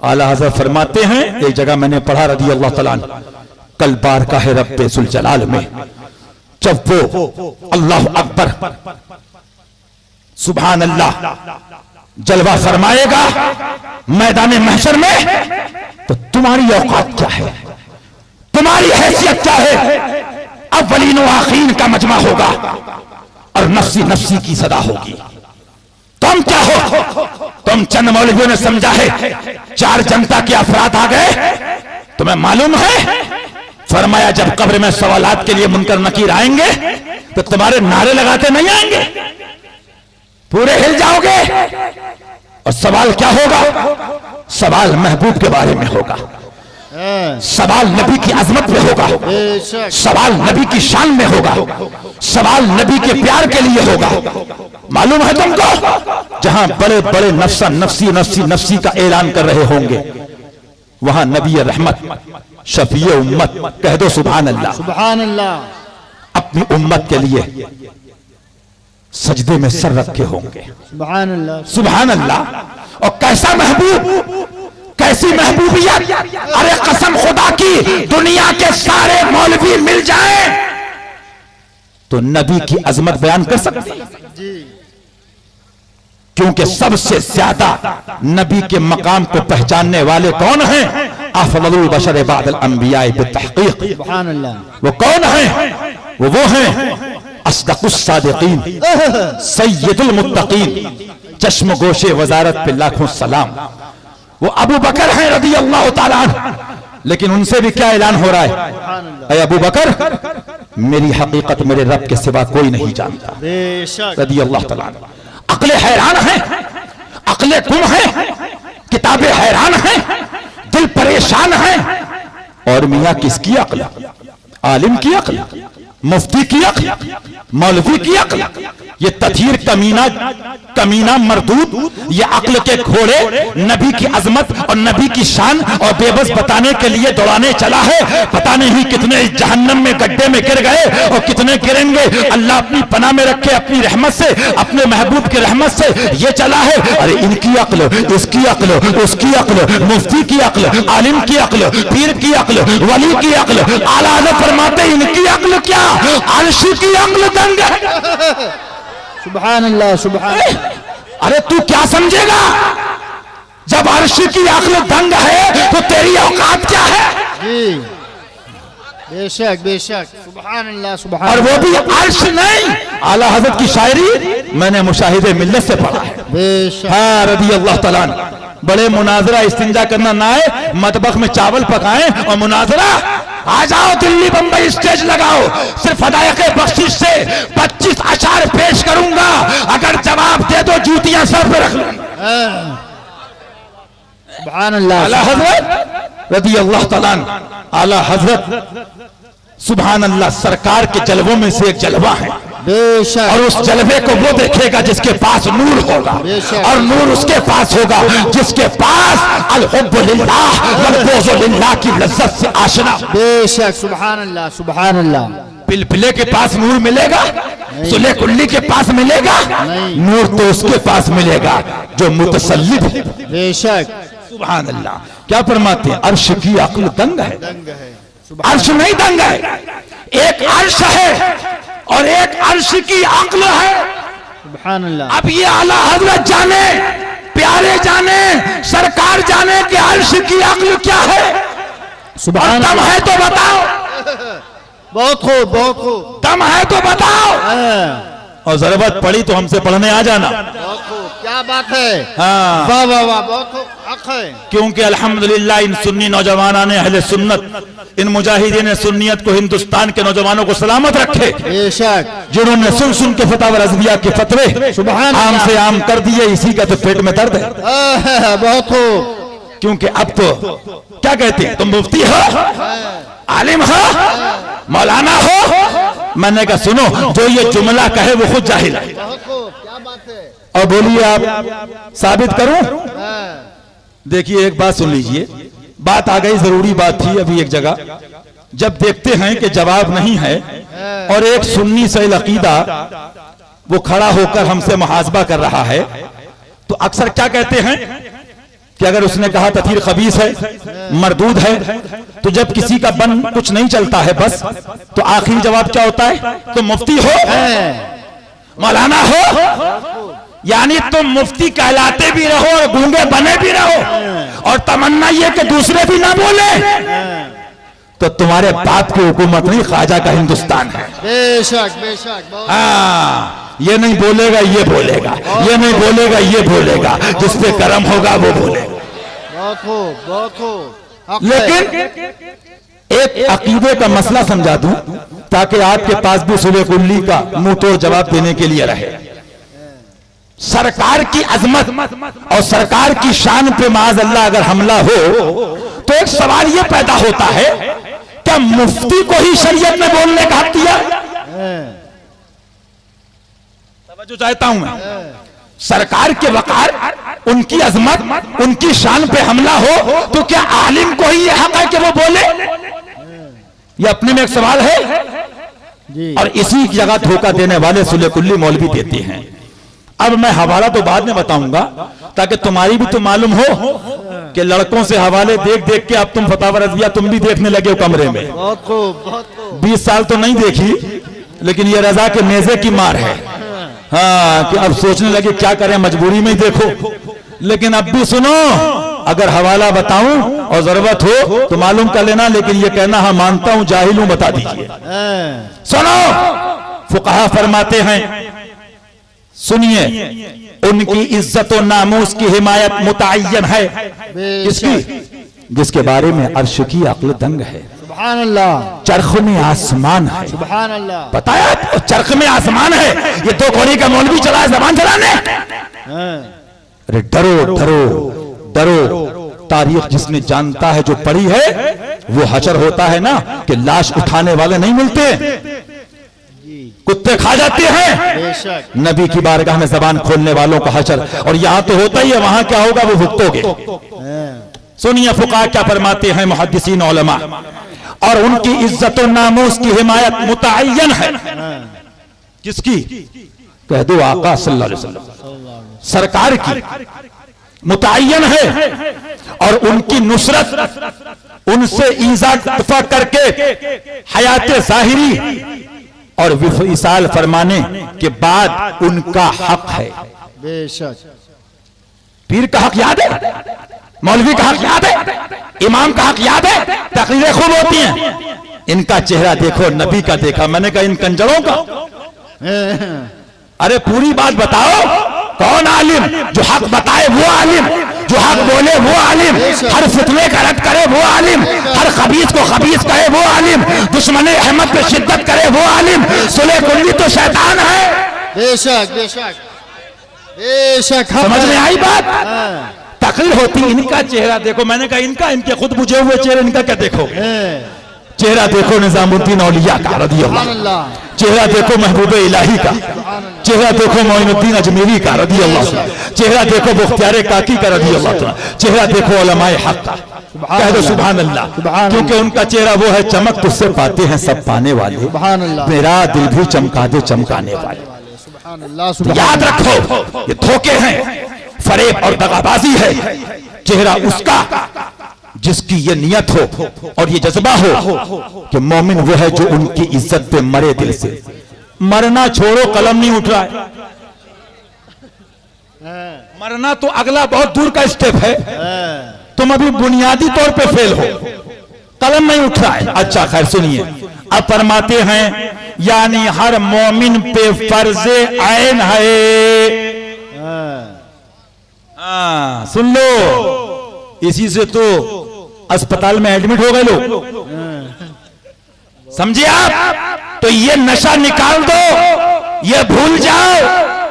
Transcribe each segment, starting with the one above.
आला हज़रत फरमाते हैं, एक जगह मैंने पढ़ा रज़ी अल्लाह तआला अन्हु, कल बारगाह रब्बे ज़ुल जलाल में जब वो अल्लाह अकबर सुभान अल्लाह जलवा फरमाएगा मैदान महशर में, तो तुम्हारी औकात क्या है, तुम्हारी हैसियत क्या है? अव्वलीन व आखिरीन का मजमा होगा और नफ्सी नफ्सी की सदा होगी। तुम क्या हो? तुम चंद मौलवियों ने समझा है 4 जनता के अफराद आ गए, तुम्हें मालूम है? फरमाया जब कब्र में सवालात के लिए मुनकर नकीर आएंगे तो तुम्हारे नारे लगाते नहीं आएंगे, पूरे हिल जाओगे। और सवाल क्या होगा? सवाल महबूब के बारे में होगा, सवाल नबी की अजमत में होगा, सवाल नबी की शान में होगा, सवाल नबी के प्यार के लिए होगा। मालूम है तुमको? जहां बड़े बड़े नफ्सा नफ्सी नफ्सी नफ्सी का ऐलान कर रहे होंगे, वहां नबी रहमत शफी उम्मत कह दो सुभान अल्लाह, सुभान अल्लाह, अपनी उम्मत के लिए सजदे में सर रखे होंगे। सुभान अल्लाह, सुभान अल्लाह। और कैसा महबूब, कैसी महबूबियत! अरे कसम खुदा की, दुनिया के सारे मौलवी मिल जाएं तो नबी की अजमत बयान कर सकते हैं, क्योंकि सबसे ज्यादा नबी के मकाम को पहचानने वाले कौन हैं? अफज़लुल बशर बादल अंबिया बितहक़ीक़। सुभान अल्लाह। वो कौन हैं? वो हैं अस्दक़ुस सादिक़ीन, सय्यदुल मुत्तक़ीन, चश्म गोशे वजारत पे लाखों सलाम। वो अबू बकर हैं रज़ी अल्लाह तआला अन्हु, लेकिन उनसे भी क्या ऐलान हो रहा है? अरे अबू बकर, मेरी हकीकत मेरे रब के सिवा कोई नहीं जानता, रज़ी अल्लाह तआला अन्हु। अक्लें हैरान हैं, अक्लें गुम हैं, किताबें हैरान हैं, दिल परेशान है। और मियां किसकी अक्ल? आलिम की अक्ल, मुफ्ती की अक्ल, मौलवी की अक्ल। ये तथीर कमीना मरदूद, ये अक्ल के घोड़े नबी की अजमत और नबी की शान और बेबस बताने के लिए दौड़ाने चला है। पता नहीं कितने जहन्नम में गड्ढे में गिर गए और कितने गिरेंगे। अल्लाह अपनी पनाह में रखे, अपनी रहमत से, अपने महबूब की रहमत से ये चला है। अरे इनकी अक्ल, इसकी अक्ल, उसकी अक्ल, मुफ्ती की अक्ल, आलिम की अक्ल, पीर की अक्ल, वली की अक्ल। आला हज़रत फरमाते इनकी अक्ल क्या, अर्श की अक्ल दंग है। सुभान अल्लाह, सुभान। अरे तू क्या समझेगा? जब अर्श की अक्ल दंग है तो तेरी औकात क्या है? जी बेशक बेशक, सुभान अल्लाह, सुभान। और वो भी अर्श नहीं, आला हज़रत की शायरी मैंने मुशाहिदे मिल्लत से पढ़ा है। बेशक। हाँ रज़ी अल्लाह तआला अन्हु। बड़े मुनाजरा इस्तिंजा करना ना आए, मतबख में चावल पकाएं और मुनाजरा। आ जाओ दिल्ली बंबई स्टेज लगाओ, सिर्फ हदायक़े बख्शिश से 25 अशार पेश करूंगा, अगर जवाब दे दो जूतियां सर पे रख लूंगा। सुभान अल्लाह। आला हज़रत रज़ी अल्लाह तआला अन्हु, आला हज़रत सुभान अल्लाह सरकार के जलवों में से एक जलवा है। बेशक। और उस जलवे को वो देखेगा जिसके पास नूर होगा, और नूर उसके पास होगा जिसके पास अल हुब्बु लिल्लाह वल बुग़्ज़ु लिल्लाह की लज्जत से आशना। बेशक, सुभान अल्लाह, सुभान अल्लाह। पिलपिले के पास नूर मिलेगा? सुले कुल्ली के पास मिलेगा? नूर तो उसके पास मिलेगा जो मुतसल्लिब है। बेशक, सुभान अल्लाह। क्या फरमाते हैं? अर्श की अक्ल दंग है, अर्श नहीं दंग है। एक अर्श है और एक अर्श की अक्ल है। सुभान अल्लाह। अब ये आला हज़रत जाने, प्यारे जाने, सरकार जाने कि अर्श की अक्ल क्या है। सुभान दम अल्लाह। है तो बताओ, बहुत खूब, बहुत खूब। दम है तो बताओ, और जरूरत पड़ी तो हमसे पढ़ने आ जाना। बहुत खूब, क्या बात है। हाँ, वाह वाह वाह, बहुत खूब, हक है। क्योंकि अल्हम्दुलिल्लाह इन सुन्नी नौजवानों ने, अहले सुन्नत, इन मुजाहिदीन सुन्नियत को, हिंदुस्तान के नौजवानों को सलामत रखे, बेशक। जिन्होंने सुन सुन के फतवा रज़विया के फतवे सुभान आम अल्लाह। से आम कर दिए। इसी का तो पेट में दर्द है, बहुत खूब। क्योंकि अब तो क्या कहते हैं, तुम मुफ्ती हो, आलिम हो, मौलाना हो। मैंने कहा सुनो, जो ये जुमला कहे वो खुद जाहिल है। बहुत खूब, क्या बात है। और बोलिए आप साबित करूं? देखिए एक बात सुन लीजिए, बात आ गई, जरूरी बात थी अभी एक जगह। जब देखते हैं कि जवाब नहीं है और एक सुन्नी सैल अकीदा वो खड़ा होकर हमसे मुहासबा कर रहा है, तो अक्सर क्या कहते हैं कि अगर उसने कहा तथीर खबीस है, मरदूद है, तो जब किसी का बन कुछ नहीं चलता है बस, तो आखिरी जवाब क्या होता है? तुम मुफ्ती हो, मौलाना हो, यानी तुम मुफ्ती कहलाते भी रहो और गूंगे बने भी रहो, और तमन्ना ये कि दूसरे भी ना बोले, तो तुम्हारे बाप की हुकूमत नहीं, ख्वाजा का हिंदुस्तान है। बेशक बेशक। हाँ, ये नहीं बोलेगा ये बोलेगा, ये नहीं बोलेगा ये बोलेगा, जिस पे कर्म होगा वो बोलेगा। बहुत खूब बहुत खूब। लेकिन एक अकीदे का मसला समझा दूं ताकि आपके पास भी सुलह कुल्ली का मुंह तोड़ जवाब देने के लिए रहे। सरकार की अजमत और सरकार की शान पे माज अल्लाह अगर हमला हो तो एक सवाल यह पैदा होता है, क्या मुफ्ती को ही शरीयत में बोलने का हक दिया? तवज्जो चाहता हूं मैं। सरकार के वकार, उनकी अजमत, उनकी शान पे हमला हो तो क्या आलिम को ही हक है कि वो बोले? ये अपने में एक सवाल है जी। और इसी जगह धोखा देने वाले सुलह कुल्ली मौलवी देते हैं। अब मैं हवाला तो बाद में बताऊंगा ताकि तुम्हारी भी तो मालूम हो कि लड़कों से हवाले देख देख के अब तुम फतावा रज़िया तुम भी देखने लगे हो कमरे में। बहुत खूब बहुत खूब। 20 साल तो नहीं देखी, लेकिन ये रजा के नेज़े की मार है। हाँ, कि अब सोचने लगे क्या करें, मजबूरी में ही देखो। लेकिन अब भी सुनो, अगर हवाला बताऊं और जरूरत हो तो मालूम कर लेना, लेकिन ये कहना हाँ मानता हूं, जाहिल हूं, बता दीजिए। सुनो, फुकहा फरमाते हैं, सुनिए, उनकी इज्जत और नामूस की हिमायत मुतअय्यन है। किसकी? जिसके बारे में अर्श की अक्ल दंग है। सुभान अल्लाह। चरख में आसमान है। सुभान अल्लाह। बताया तो, चरख में आसमान है। ये दो घोड़ी का मौलवी चला है जबान चलाने। अरे डरो डरो डरो, तारीख जिसने जानता है, जो पढ़ी है, वो हशर होता है ना कि लाश उठाने वाले नहीं मिलते, कुत्ते खा जाते हैं। बेशक। नबी की बारगाह में जबान खोलने वालों का हशर, और यहां तो होता ही है, वहां क्या होगा वो भुगतोगे। सुनिए फुक़हा क्या फरमाते हैं मुहद्दिसीन उलमा, और उनकी इज्जत और नामूस की हिमायत मुतअय्यन है। किसकी? कह दो आका सल्लल्लाहु अलैहि वसल्लम, सरकार की मुतअय्यन है। और उनकी नुसरत, उनसे ईज़ा दफा करके हयात ज़ाहिरी और विसाल फरमाने के बाद उनका हक है। बेशक। पीर का हक याद है, मौलवी का हक याद है, इमाम का हक याद है, तकरीरें खूब होती हैं। इनका चेहरा देखो, नबी का देखा। मैंने कहा इन कंजरों का, अरे पूरी बात बताओ, कौन आलिम? जो हक बताए वो आलिम, जो हक बोले वो आलिम, हर फितने का रद्द करे वो आलिम, हर खबीस को खबीस कहे वो आलिम, दुश्मने अहमद पे शिद्दत करे वो आलिम। सुलह कुल्ली तो शैतान है। बेशक बेशक बेशक। समझ में आई बात? तकरीर होती, इनका चेहरा देखो। मैंने कहा इनका, इनके खुद बुझे हुए चेहरे, इनका क्या देखोगे? चेहरा देखो निजामुद्दीन औलिया का रदियल्लाहु अन्हु, चेहरा देखो महबूब इलाही का, चेहरा देखो मोइनुद्दीन अजमेरी का रदियल्लाहु अन्हु, चेहरा देखो मुख्तियार काकी का रदियल्लाहु अन्हु, चेहरा देखो उलमाए हक का। कह दो सुभान अल्लाह, क्योंकि उनका चेहरा वो है, चमक तुझसे पाते हैं सब पाने वाले, मेरा दिल भी चमका दे चमकाने वाले। याद रखो, ये धोखे हैं, फरेब और दगाबाजी है। चेहरा उसका जिसकी ये नियत हो और ये जज्बा हो कि मोमिन वो है जो उनकी इज्जत पे मरे दिल से। मरना छोड़ो, कलम नहीं उठ रहा है। मरना तो अगला बहुत दूर का स्टेप है, तुम अभी बुनियादी तौर पे फेल हो, कलम नहीं उठ रहा है। अच्छा खैर सुनिए, अब फरमाते हैं यानी हर मोमिन पे फर्जे ऐन है। सुन लो, इसी से तो अस्पताल में एडमिट हो गए लोग, समझे आप? तो ये नशा निकाल दो, ये भूल जाओ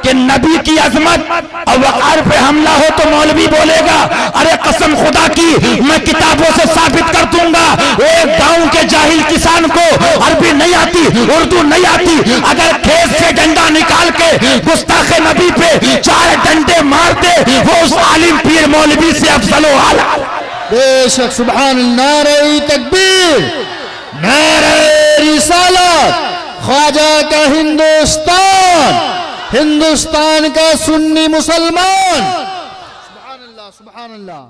कि नबी की अजमत और वकार पे हमला हो तो मौलवी बोलेगा अरे कसम खुदा की मैं किताबों से साबित कर दूंगा। एक गांव के जाहिल किसान को अरबी नहीं आती, उर्दू नहीं आती, अगर खेत से डंडा निकाल के गुस्ताखे नबी पे 4 डंडे मार दे, वो उस आलिम पीर मौलवी से अफजलो आला। बेशक। सुभान नारे तकबीर, नारे रिसालत, ख्वाजा का हिंदुस्तान, हिंदुस्तान का सुन्नी मुसलमान। सुभान अल्लाह सुभान अल्लाह।